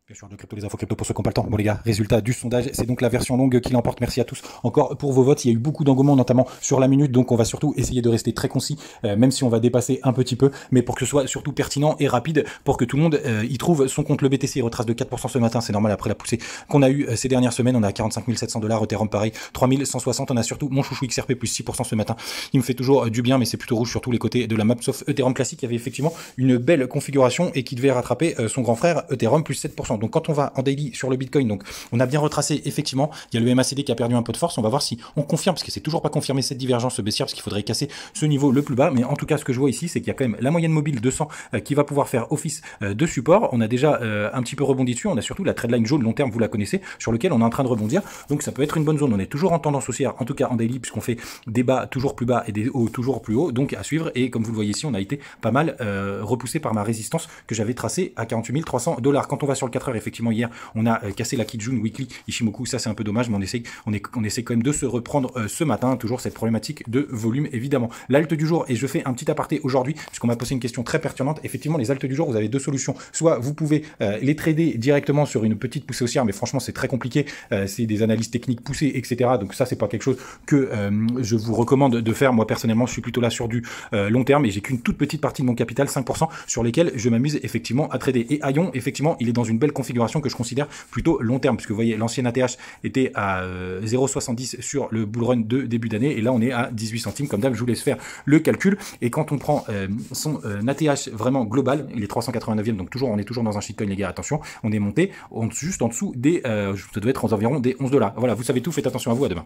Bien sûr, de crypto, les infos crypto pour ceux qui n'ont pas le temps. Bon les gars, résultat du sondage, c'est donc la version longue qui l'emporte. Merci à tous encore pour vos votes. Il y a eu beaucoup d'engouement, notamment sur la minute, donc on va surtout essayer de rester très concis, même si on va dépasser un petit peu, mais pour que ce soit surtout pertinent et rapide, pour que tout le monde y trouve son compte. Le BTC retrace de 4% ce matin, c'est normal après la poussée qu'on a eu ces dernières semaines. On a 45 700 $, Ethereum pareil, 3160. On a surtout mon chouchou XRP plus 6% ce matin. Il me fait toujours du bien, mais c'est plutôt rouge sur tous les côtés de la map, sauf Ethereum classique. Il y avait effectivement une belle configuration et qui devait rattraper son grand frère Ethereum plus 7%. Donc quand on va en daily sur le Bitcoin, donc on a bien retracé effectivement, il y a le MACD qui a perdu un peu de force, on va voir si on confirme, parce que c'est toujours pas confirmé cette divergence baissière, parce qu'il faudrait casser ce niveau le plus bas, mais en tout cas ce que je vois ici, c'est qu'il y a quand même la moyenne mobile 200 qui va pouvoir faire office de support. On a déjà un petit peu rebondi dessus, on a surtout la trendline jaune long terme, vous la connaissez, sur lequel on est en train de rebondir, donc ça peut être une bonne zone. On est toujours en tendance haussière, en tout cas en daily, puisqu'on fait des bas toujours plus bas et des hauts toujours plus hauts, donc à suivre. Et comme vous le voyez ici, on a été pas mal repoussé par ma résistance que j'avais tracée à 48 300 $. Quand on va sur le 4 heures, effectivement hier on a cassé la Kijun Weekly Ishimoku, ça c'est un peu dommage, mais on essaie quand même de se reprendre ce matin, toujours cette problématique de volume évidemment. L'alt du jour, et je fais un petit aparté aujourd'hui, puisqu'on m'a posé une question très pertinente. Effectivement, les alts du jour, vous avez deux solutions. Soit vous pouvez les trader directement sur une petite poussée haussière, mais franchement c'est très compliqué, c'est des analyses techniques poussées, etc. Donc ça c'est pas quelque chose que je vous recommande de faire. Moi personnellement, je suis plutôt là sur du long terme, et j'ai qu'une toute petite partie de mon capital, 5%, sur lesquels je m'amuse effectivement à trader. Et Aion, effectivement, il est dans une belle configuration que je considère plutôt long terme, puisque vous voyez, l'ancien ATH était à 0,70 sur le bull run de début d'année, et là on est à 18 centimes, comme d'hab. Je vous laisse faire le calcul. Et quand on prend son ATH vraiment global, il est 389e, donc toujours, on est toujours dans un shitcoin les gars, attention, on est monté juste en dessous des, ça doit être aux environs des 11 $. Voilà, vous savez tout, faites attention à vous, à demain.